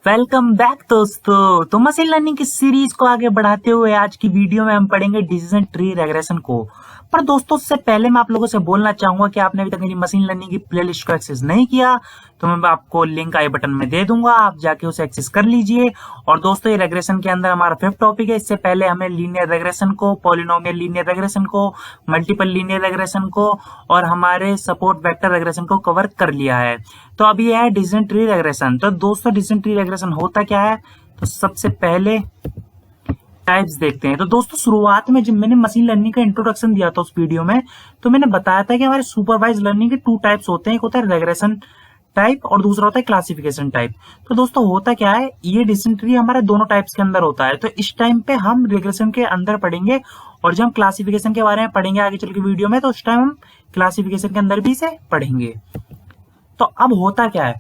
Welcome back दोस्तों। तो machine learning की सीरीज को आगे बढ़ाते हुए आज की वीडियो में हम पढ़ेंगे डिसीजन ट्री रेग्रेशन को। पर दोस्तों उससे पहले मैं आप लोगों से बोलना चाहूंगा कि आपने अभी तक मेरी मशीन लर्निंग की प्लेलिस्ट को एक्सेस नहीं किया तो मैं आपको लिंक आई बटन में दे दूंगा, आप जाके उसे एक्सेस कर लीजिए। और दोस्तों ये रेग्रेशन के अंदर हमारा 5th टॉपिक है। इससे पहले हमें लीनियर रेग्रेशन को, पॉलिनोमियल लीनियर रेग्रेशन को, मल्टीपल लीनियर रेग्रेशन को और हमारे सपोर्ट वेक्टर रेग्रेशन को कवर कर लिया है। तो अभी यह है डिसीजन ट्री रेग्रेशन। तो दोस्तों डिसीजन ट्री रेग्रेशन होता क्या है, तो सबसे पहले टाइप्स देखते हैं। तो दोस्तों शुरुआत में जब मैंने मशीन लर्निंग का इंट्रोडक्शन दिया था उस वीडियो में, तो मैंने बताया था कि हमारे सुपरवाइज लर्निंग के 2 टाइप्स होते हैं, एक होता है रेग्रेशन टाइप और दूसरा होता है क्लासिफिकेशन टाइप। तो दोस्तों होता क्या है, ये डिसीजन ट्री हमारे दोनों टाइप्स के अंदर होता है। तो इस टाइम पे हम रेग्रेशन के अंदर पढ़ेंगे और जब हम क्लासिफिकेशन के बारे में पढ़ेंगे आगे चल के वीडियो में, तो उस टाइम हम क्लासिफिकेशन के अंदर भी इसे पढ़ेंगे। तो अब होता क्या है,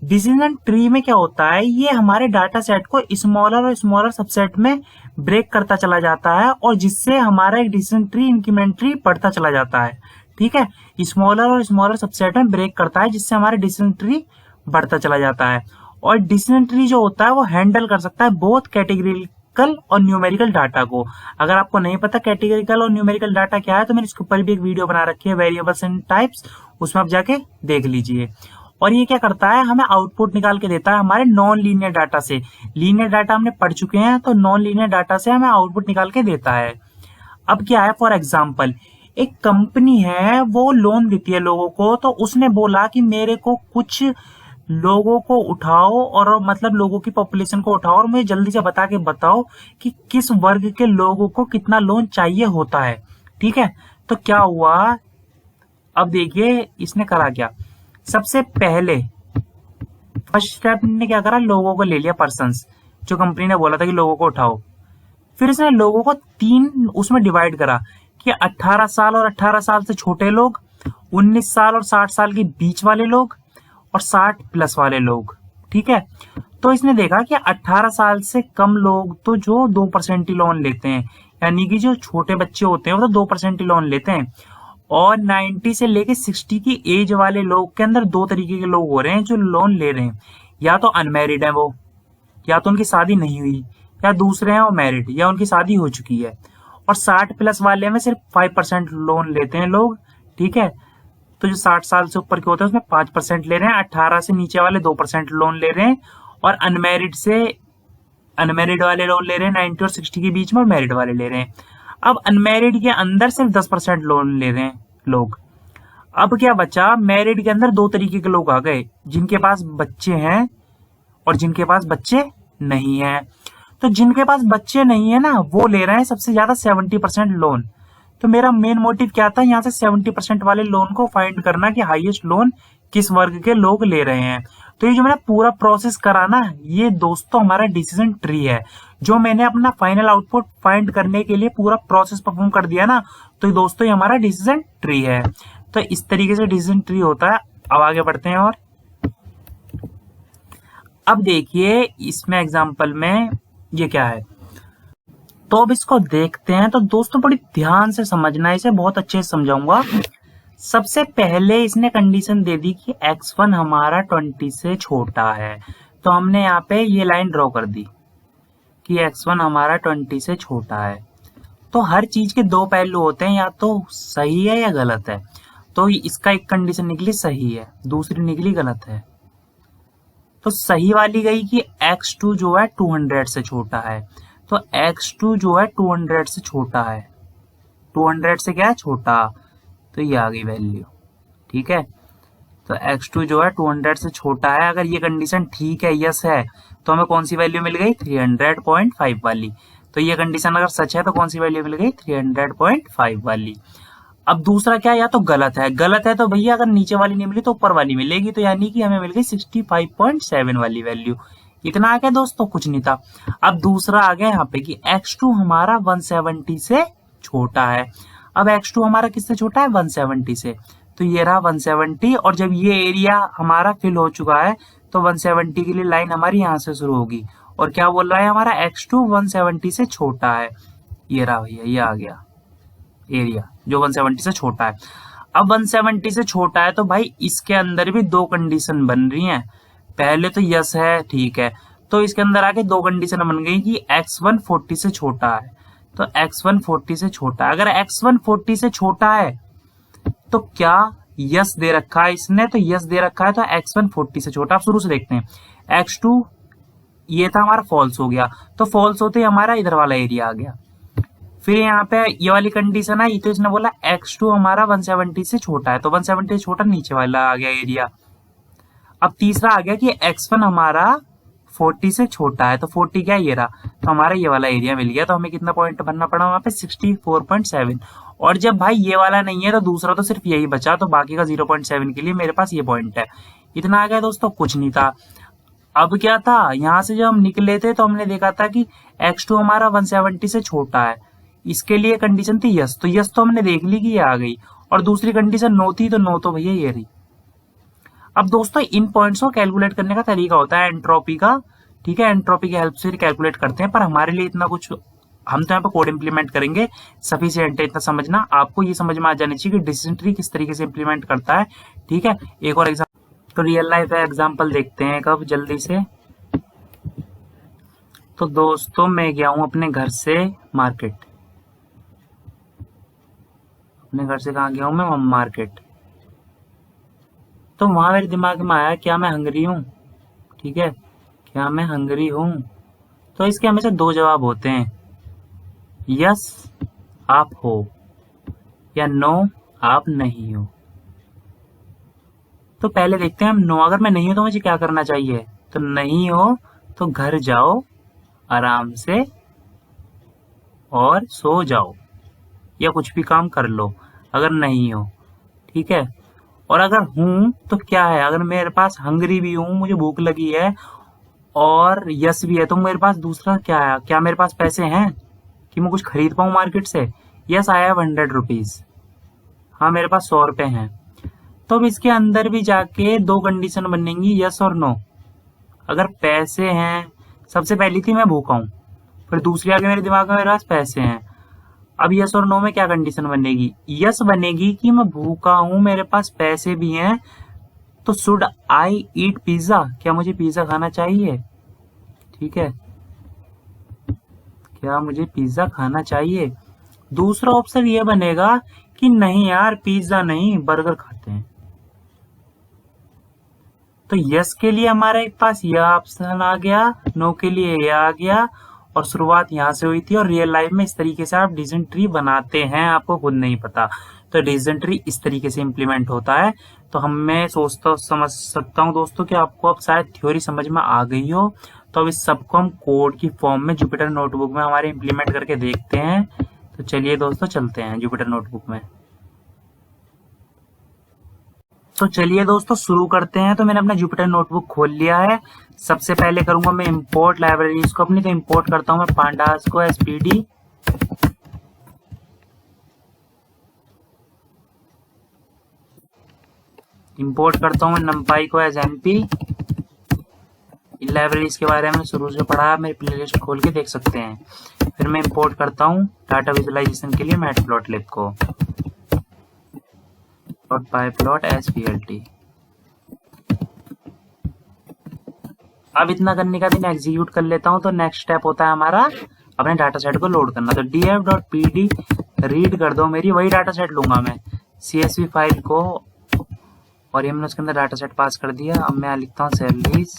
डिसीजन ट्री में क्या होता है, ये हमारे डाटा सेट को स्मॉलर और स्मॉलर सबसेट में ब्रेक करता चला जाता है और जिससे हमारा एक डिसीजन ट्री इंक्रीमेंट ट्री बढ़ता चला जाता है। ठीक है, स्मॉलर और स्मॉलर सबसेट में ब्रेक करता है जिससे हमारा डिसीजन ट्री बढ़ता चला जाता है। और डिसीजन ट्री जो होता है वो हैंडल कर सकता है बोथ कैटेगरिकल और न्यूमेरिकल डाटा को। अगर आपको नहीं पता कैटेगरिकल और न्यूमेरिकल डाटा क्या है, तो मैंने इसके ऊपर भी एक वीडियो बना रखी है, वेरिएबल्स एंड टाइप्स, उसमें आप जाके देख लीजिए। और ये क्या करता है, हमें आउटपुट निकाल के देता है हमारे नॉन लीनियर डाटा से। लीनियर डाटा हमने पढ़ चुके हैं, तो नॉन लीनियर डाटा से हमें आउटपुट निकाल के देता है। अब क्या है, फॉर एग्जाम्पल एक कंपनी है, वो लोन देती है लोगों को, तो उसने बोला कि मेरे को कुछ लोगों को उठाओ और मतलब लोगों की पॉपुलेशन को उठाओ और मुझे जल्दी से बता के बताओ कि किस वर्ग के लोगों को कितना लोन चाहिए होता है। ठीक है, तो क्या हुआ, अब देखिए इसने करा क्या। सबसे पहले फर्स्ट स्टेप ने क्या करा, लोगों को ले लिया, पर्सन्स जो कंपनी ने बोला था कि लोगों को उठाओ। फिर इसने लोगों को 3 उसमें डिवाइड करा कि 18 साल और 18 साल से छोटे लोग, 19 साल और 60 साल के बीच वाले लोग और 60 प्लस वाले लोग। ठीक है, तो इसने देखा कि 18 साल से कम लोग तो जो 2% ही लोन लेते हैं, यानी कि जो छोटे बच्चे होते हैं वो तो 2% ही लोन लेते हैं। और 90 से लेके 60 की एज वाले लोग के अंदर 2 तरीके के लोग हो रहे हैं जो लोन ले रहे हैं। या तो अनमैरिड है वो, या तो उनकी शादी नहीं हुई, या दूसरे हैं वो मैरिड या उनकी शादी हो चुकी है। और 60 प्लस वाले में सिर्फ 5% लोन लेते हैं लोग। ठीक है, तो जो 60 साल से ऊपर के होते हैं उसमें 5% ले रहे हैं, 18 से नीचे वाले 2% लोन ले रहे हैं और अनमैरिड वाले लोन ले रहे हैं 90 और 60 के बीच में, और मैरिड वाले ले रहे हैं। अब अनमैरिड के अंदर सिर्फ 10% लोन ले रहे हैं लोग। अब क्या बचा, मैरिड के अंदर 2 तरीके के लोग आ गए, जिनके पास बच्चे हैं और जिनके पास बच्चे नहीं है। तो जिनके पास बच्चे नहीं है ना, वो ले रहे हैं सबसे ज्यादा 70% लोन। तो मेरा मेन मोटिव क्या था, यहाँ से 70% वाले लोन को फाइंड करना कि हाईएस्ट लोन किस वर्ग के लोग ले रहे हैं। तो ये जो मैंने पूरा प्रोसेस करा ना, ये दोस्तों हमारा डिसीजन ट्री है। जो मैंने अपना फाइनल आउटपुट फाइंड करने के लिए पूरा प्रोसेस परफॉर्म कर दिया ना, तो दोस्तों ये हमारा डिसीजन ट्री है। तो इस तरीके से डिसीजन ट्री होता है। अब आगे बढ़ते हैं। और अब देखिए इसमें एग्जांपल में ये क्या है, तो अब इसको देखते हैं। तो दोस्तों बड़ी ध्यान से समझना, इसे बहुत अच्छे से समझाऊंगा। सबसे पहले इसने कंडीशन दे दी कि x1 हमारा 20 से छोटा है। तो हमने यहाँ पे ये लाइन ड्रॉ कर दी कि x1 हमारा 20 से छोटा है। तो हर चीज के 2 पहलू होते हैं, या तो सही है या गलत है। तो इसका एक कंडीशन निकली सही है, दूसरी निकली गलत है। तो सही वाली गई कि x2 जो है 200 से छोटा है। तो x2 जो है 200 से छोटा है, 200 से क्या है, छोटा। तो ये आ गई वैल्यू। ठीक है, तो x2 जो है 200 से छोटा है। अगर ये कंडीशन ठीक है, यस है, तो हमें कौन सी वैल्यू मिल गई, 300.5 वाली। तो ये कंडीशन अगर सच है तो कौन सी वैल्यू मिल गई, 300.5 वाली। अब दूसरा क्या, या तो गलत है। गलत है तो भैया अगर नीचे वाली नहीं मिली तो ऊपर वाली मिलेगी। तो यानी कि हमें मिल गई 65.7 वाली वैल्यू। इतना आ गया दोस्तों, कुछ नहीं था। अब दूसरा आ गया यहाँ पे कि x2 हमारा 170 से छोटा है। अब x2 हमारा किससे छोटा है, 170 से। तो ये रहा 170, और जब ये एरिया हमारा फिल हो चुका है तो 170 के लिए लाइन हमारी यहाँ से शुरू होगी। और क्या बोल रहा है, हमारा x2 170 से छोटा है। ये रहा भैया, ये आ गया एरिया जो 170 से छोटा है। अब 170 से छोटा है तो भाई इसके अंदर भी 2 कंडीशन बन रही हैं। पहले तो यस है, ठीक है, तो इसके अंदर आके दो कंडीशन बन गई कि x1 40 से छोटा है, तो x1 40 से छोटा है। अगर x1 40 से छोटा है तो क्या यस दे रखा है इसने, तो यस दे रखा है, तो x1 40 से छोटा। आप शुरू से देखते हैं, x2 ये था हमारा फॉल्स हो गया, तो फॉल्स होते ही हमारा इधर वाला एरिया आ गया। फिर यहाँ पे ये वाली कंडीशन आई, तो इसने बोला x2 हमारा 170 से छोटा है, तो 170 से छोटा नीचे वाला आ गया एरिया। अब तीसरा आ गया कि x1 हमारा 40 से छोटा है, तो 40 क्या ये रहा, तो हमारा ये वाला एरिया मिल गया। तो हमें कितना पॉइंट भरना पड़ा वहां पे 64.7। और जब भाई ये वाला नहीं है तो दूसरा तो सिर्फ यही बचा, तो बाकी का 0.7 के लिए मेरे पास ये पॉइंट है। इतना आ गया दोस्तों, कुछ नहीं था। अब क्या था, यहां से जब हम निकले थे तो हमने देखा था कि x2 हमारा 170 से छोटा है, इसके लिए कंडीशन थी यस, तो यस तो हमने देख ली कि ये आ गई। और दूसरी कंडीशन नो थी, तो नो तो भैया ये रही। अब दोस्तों इन पॉइंट्स को कैलकुलेट करने का तरीका होता है एंट्रोपी का, ठीक है, एंट्रोपी की हेल्प से कैलकुलेट करते हैं, पर हमारे लिए इतना कुछ, हम तो यहाँ पे कोड इंप्लीमेंट करेंगे, सफिशिएंट है इतना समझना। आपको ये समझ में आ जानी चाहिए कि डिसीजन ट्री किस तरीके से इंप्लीमेंट करता है, ठीक है। एक और एग्जाम्पल, तो रियल लाइफ एग्जाम्पल देखते हैं कब जल्दी से। तो दोस्तों मैं गया हूं अपने घर से मार्केट, अपने घर से कहा गया हूं मैं, मार्केट। तो वहां मेरे दिमाग में आया क्या मैं हंगरी हूं, ठीक है, क्या मैं हंगरी हूं। तो इसके हमेशा दो जवाब होते हैं, यस आप हो या नो आप नहीं हो। तो पहले देखते हैं हम नो, अगर मैं नहीं हूं तो मुझे क्या करना चाहिए, तो नहीं हो तो घर जाओ आराम से और सो जाओ या कुछ भी काम कर लो अगर नहीं हो, ठीक है। और अगर हूं तो क्या है, अगर मेरे पास हंगरी भी हूं, मुझे भूख लगी है, और यस भी है, तो मेरे पास दूसरा क्या है, क्या मेरे पास पैसे हैं कि मैं कुछ खरीद पाऊं मार्केट से। यस आई हैव 100 रुपीज, हाँ मेरे पास 100 रुपए हैं। तो अब इसके अंदर भी जाके दो कंडीशन बनेंगी, यस और नो। अगर पैसे हैं, सबसे पहली थी मैं भूखा हूं, फिर दूसरी आगे मेरे दिमाग में मेरे पास पैसे हैं। अब यस और नो में क्या कंडीशन बनेगी, यस बनेगी कि मैं भूखा हूं, मेरे पास पैसे भी हैं, तो शुड आई ईट पिज्जा, क्या मुझे पिज्जा खाना चाहिए, ठीक है, क्या मुझे पिज्जा खाना चाहिए। दूसरा ऑप्शन ये बनेगा कि नहीं यार पिज्जा नहीं, बर्गर खाते हैं। तो यस के लिए हमारे पास यह ऑप्शन आ गया, नो के लिए यह आ गया, और शुरुआत यहाँ से हुई थी। और रियल लाइफ में इस तरीके से आप डिसीजन ट्री बनाते हैं, आपको खुद नहीं पता। तो डिसीजन ट्री इस तरीके से इम्प्लीमेंट होता है। तो मैं सोचता समझ सकता हूँ दोस्तों कि आपको अब शायद थ्योरी समझ में आ गई हो। तो अब इस सबको हम कोड की फॉर्म में जुपिटर नोटबुक में हमारे इम्प्लीमेंट करके देखते हैं। तो चलिए दोस्तों चलते हैं जुपिटर नोटबुक में। तो चलिए दोस्तों शुरू करते हैं। तो मैंने अपना जुपिटर नोटबुक खोल लिया है। सबसे पहले करूंगा मैं इंपोर्ट लाइब्रेरीज को अपनी, तो इंपोर्ट करता हूं मैं पांडास को एसपीडी, इंपोर्ट करता हूं मैं नंपाई को एज एमपी। इन लाइब्रेरीज के बारे में शुरू से पढ़ा, मेरी प्लेलिस्ट खोल के देख सकते हैं। फिर मैं इंपोर्ट करता हूं डाटा विजुअलाइजेशन के लिए मैटप्लॉटलिब को, pyplot SPLT। अब इतना करने का दिन एग्जीक्यूट कर लेता हूं। तो नेक्स्ट स्टेप होता है हमारा अपने डाटा सेट को लोड करना। तो df.pd रीड कर दो मेरी, वही डाटा सेट लूंगा मैं CSV फाइल को, और ये मैंने उसके अंदर डाटा सेट पास कर दिया। अब मैं लिखता हूँ सैलरीज,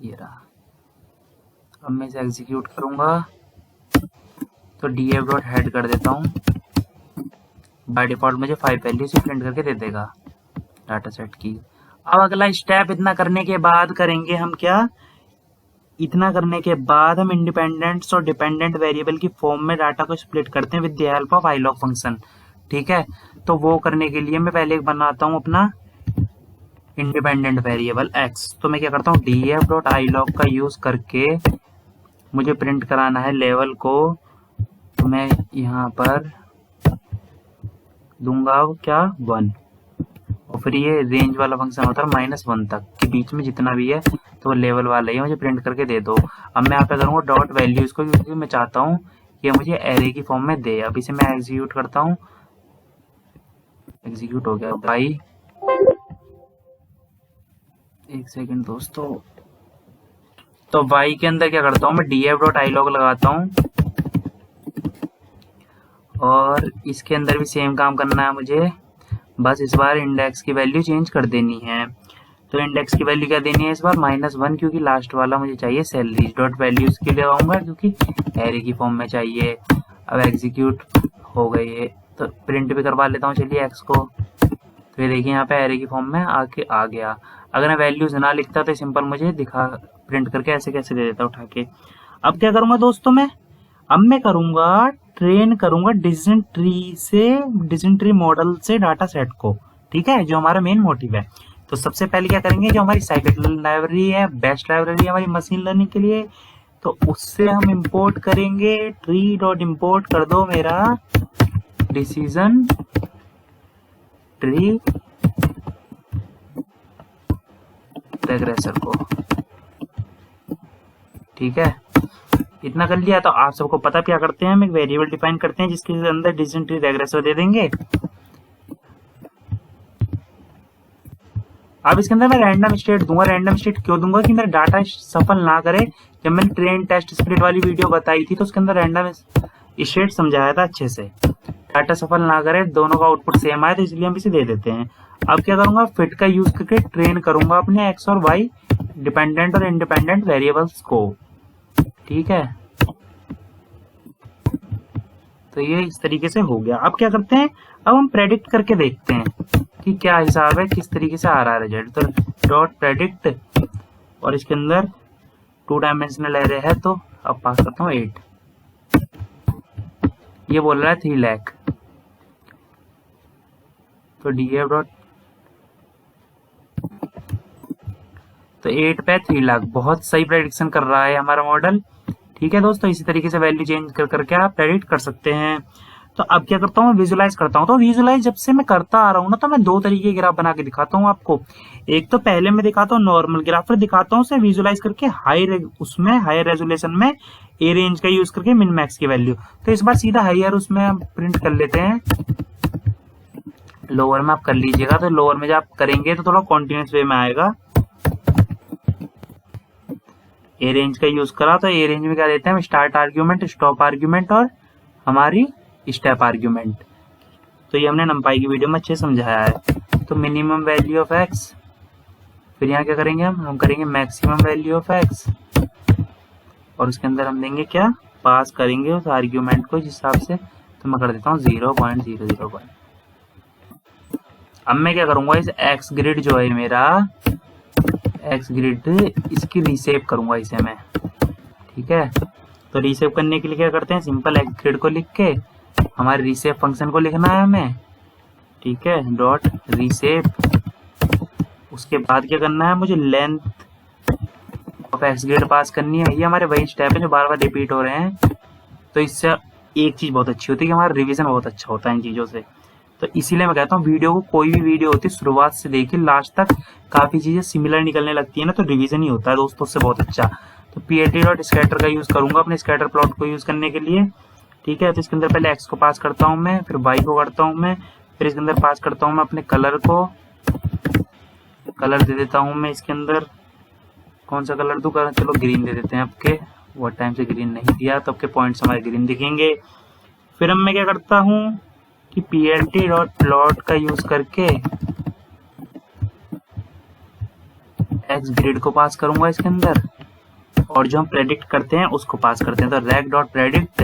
ये रहा। अब मैं इसे एग्जीक्यूट करूंगा, तो df.head कर देता हूँ। बाय डिफॉल्ट मुझे 5 वैल्यूज प्रिंट करके दे देगा डाटा सेट की। अब अगला स्टेप इतना करने के बाद करेंगे हम क्या, इतना करने के बाद हम इंडिपेंडेंट और डिपेंडेंट वेरिएबल की फॉर्म में डाटा को स्प्लिट करते हैं with the help of iloc function, ठीक है। तो वो करने के लिए मैं पहले बनाता हूं अपना इंडिपेंडेंट वेरिएबल x। तो मैं क्या करता हूँ df.ilog का यूज करके मुझे प्रिंट कराना है लेवल को। तो मैं यहाँ पर दूंगा क्या 1, और फिर ये रेंज वाला फंक्शन होता है -1 तक के बीच में जितना भी है, तो लेवल वाला ही मुझे प्रिंट करके दे दो। अब मैं यहाँ पे करूंगा डॉट वैल्यूज को, क्योंकि मैं चाहता हूँ कि मुझे एरे की फॉर्म में दे। अब इसे मैं एग्जीक्यूट करता हूँ, एग्जीक्यूट हो गया भाई। एक सेकंड दोस्तों, तो y के अंदर क्या करता हूँ मैं, df.ilog लगाता हूँ और इसके अंदर भी सेम काम करना है मुझे, बस इस बार इंडेक्स की वैल्यू चेंज कर देनी है। तो इंडेक्स की वैल्यू क्या देनी है इस बार, -1, क्योंकि लास्ट वाला मुझे चाहिए सैलरीज डॉट वैल्यूज के लिए आऊंगा क्योंकि एरे की फॉर्म में चाहिए। अब एग्जीक्यूट हो गई है तो प्रिंट भी करवा लेता हूँ चलिए एक्स को। तो ये देखिए यहाँ पे एरे की फॉर्म में आके आ गया। अगर मैं वैल्यूज ना लिखता तो सिंपल मुझे दिखा प्रिंट करके ऐसे कैसे दे देता उठा के। अब क्या करूंगा दोस्तों मैं, अब मैं करूंगा ट्रेन करूंगा डिसीजन ट्री मॉडल से डाटा सेट को, ठीक है, जो हमारा मेन मोटिव है। तो सबसे पहले क्या करेंगे, जो हमारी साइकिल लाइब्रेरी है, बेस्ट लाइब्रेरी है हमारी मशीन लर्निंग के लिए, तो उससे हम इंपोर्ट करेंगे ट्री डॉट इम्पोर्ट कर दो मेरा डिसीजन ट्री रेग्रेसर को, ठीक है। इतना कर लिया तो आप सबको पता क्या करते हैं, हम एक वेरिएबल डिफाइन करते हैं जिसके अंदर डिसीजन ट्री रेग्रेसर दे देंगे। अब इसके अंदर मैं रैंडम स्टेट दूंगा। रैंडम स्टेट क्यों दूंगा कि मेरा डाटा सफल ना करे। जब मैंने ट्रेन टेस्ट स्प्लिट वाली वीडियो बताई थी तो उसके अंदर रैंडम स्टेट समझाया था अच्छे से, डाटा सफल ना करे, दोनों का आउटपुट सेम आए, तो इसलिए हम इसे दे देते हैं। अब क्या करूंगा, फिट का यूज करके ट्रेन करूंगा अपने एक्स और वाई डिपेंडेंट और इंडिपेंडेंट वेरिएबल्स को, ठीक है। तो ये इस तरीके से हो गया। अब क्या करते हैं, अब हम प्रेडिक्ट करके देखते हैं कि क्या हिसाब है, किस तरीके से आ रहा है रिजल्ट। तो डॉट प्रेडिक्ट और इसके अंदर 2 डायमेंशनल एरे है, तो अब पास करता हूँ 8। ये बोल रहा है 3 लाख, तो df डॉट, तो 8 पे 3 लाख, बहुत सही प्रेडिक्शन कर रहा है हमारा मॉडल, ठीक है दोस्तों। इसी तरीके से वैल्यू चेंज कर करके आप प्रेडिक्ट कर सकते हैं। तो अब क्या करता हूँ, विजुलाइज करता हूँ। तो विजुलाइज जब से मैं करता आ रहा हूँ ना, तो मैं 2 तरीके के ग्राफ बना के दिखाता हूँ आपको। एक तो पहले मैं दिखाता हूँ नॉर्मल ग्राफ, फिर दिखाता हूँ उसे विजुलाइज करके उसमें हाई रेजोल्यूशन में ए रेंज का यूज करके मिन मैक्स की वैल्यू। तो इस बार सीधा हायर उसमें हम प्रिंट कर लेते हैं। लोअर में आप कर लीजिएगा, तो लोअर में जब आप करेंगे तो थोड़ा कॉन्टिन्यूस वे में आएगा। ए रेंज का यूज करा, तो ए रेंज में क्या देते हैं, स्टार्ट आर्ग्यूमेंट, स्टॉप आर्ग्यूमेंट और हमारी स्टेप आर्ग्यूमेंट। तो ये हमने नंपाई की वीडियो में अच्छे समझाया है। तो मिनिमम वैल्यू ऑफ एक्स, फिर यहाँ क्या करेंगे, हम करेंगे मैक्सिमम वैल्यू ऑफ एक्स, और उसके अंदर हम देंगे क्या, पास करेंगे उस आर्ग्यूमेंट को जिस हिसाब से। तो मैं कर देता हूँ 0.001। अब मैं क्या करूंगा, इस एक्स ग्रिड जो है मेरा एक्स ग्रिड, इसकी रीसेप करूंगा इसे मैं, ठीक है। तो रीसेप करने के लिए क्या करते हैं, सिंपल एक्स ग्रिड को लिख के हमारे रीसेप फंक्शन को लिखना है हमें, ठीक है, डॉट रीसेप। उसके बाद क्या करना है, मुझे लेंथ ऑफ एक्स ग्रिड पास करनी है। ये हमारे वही स्टेप है जो बार बार रिपीट हो रहे हैं। तो इससे एक चीज बहुत अच्छी होती है कि हमारा रिवीजन बहुत अच्छा होता है इन चीजों से। तो इसीलिए मैं कहता हूँ वीडियो को, कोई भी वीडियो होती है शुरुआत से देखिए लास्ट तक, काफी चीजें सिमिलर निकलने लगती है ना, तो रिवीजन ही होता है दोस्तों उससे बहुत अच्छा। तो plt डॉट स्कैटर का यूज करूंगा अपने स्कैटर प्लॉट को यूज करने के लिए, ठीक है। तो इसके अंदर पहले एक्स को पास करता हूँ मैं, फिर वाई को करता हूँ मैं, फिर इसके अंदर पास करता हूँ मैं अपने कलर को। कलर दे देता हूँ मैं इसके अंदर, कौन सा कलर दूं, चलो ग्रीन दे देते हैं। आपके बहुत टाइम से ग्रीन नहीं दिया, तो आपके पॉइंट्स हमारे ग्रीन दिखेंगे। फिर अब मैं क्या करता हूँ कि plt डॉट प्लॉट का यूज करके एक्स ग्रिड को पास करूंगा इसके अंदर, और जो हम प्रेडिक्ट करते हैं उसको पास करते हैं। तो rec डॉट प्रेडिक्ट,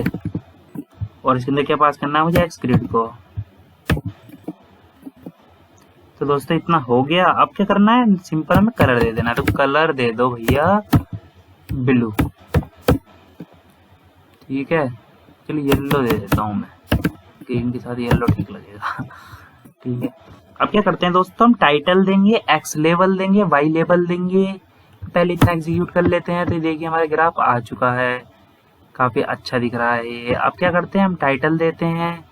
और इसके अंदर क्या पास करना है मुझे, एक्स ग्रिड को। तो दोस्तों इतना हो गया। अब क्या करना है, सिंपल हमें कलर दे देना है। तो कलर दे दो भैया ब्लू, ठीक है। चलिए येलो दे देता हूँ मैं, ग्रीन के साथ येलो ठीक लगेगा, ठीक है। अब क्या करते हैं दोस्तों, हम टाइटल देंगे, एक्स लेवल देंगे, वाई लेवल देंगे। पहले इतना एग्जीक्यूट कर लेते हैं। तो देखिए हमारा ग्राफ आ चुका है, काफी अच्छा दिख रहा है ये। अब क्या करते हैं, हम टाइटल देते हैं,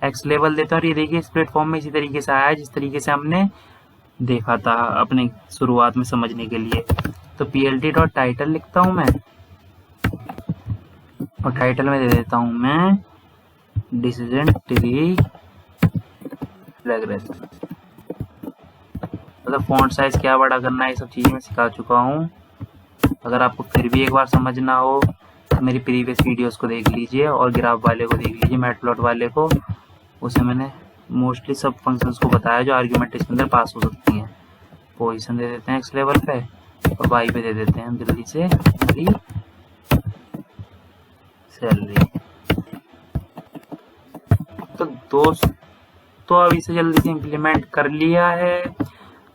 एक्स लेवल देते हैं, और ये देखिए इस प्लेटफॉर्म में इसी तरीके से आया है जिस तरीके से हमने देखा था अपने शुरुआत में समझने के लिए। तो plt डॉट टाइटल लिखता हूं मैं, और टाइटल में दे देता हूं मैं डिसीजन ट्री रेग्रेशन। मतलब फॉन्ट साइज क्या बड़ा करना है, ये सब चीजें मैं सिखा चुका हूँ। अगर आपको फिर भी एक बार समझ ना हो तो मेरी प्रीवियस वीडियोस को देख लीजिए और ग्राफ वाले को देख लीजिए, मैटप्लॉट वाले को। उसे मैंने मोस्टली सब फंक्शंस को बताया जो आर्ग्यूमेंट इसके अंदर पास हो सकती हैं। पोजीशन दे देते हैं एक्स लेवल पे और वाई पे दे देते हैं जल्दी से सैलरी। तो दोस्तों अब इसे जल्दी से इम्प्लीमेंट कर लिया है।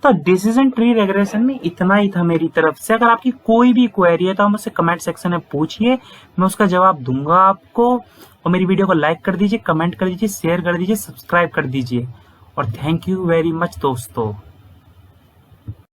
तो डिसीजन ट्री रेग्रेशन में इतना ही था मेरी तरफ से। अगर आपकी कोई भी क्वेरी है तो आप मुझसे कमेंट सेक्शन में पूछिए, मैं उसका जवाब दूंगा आपको। और मेरी वीडियो को लाइक कर दीजिए, कमेंट कर दीजिए, शेयर कर दीजिए, सब्सक्राइब कर दीजिए। और थैंक यू वेरी मच दोस्तों।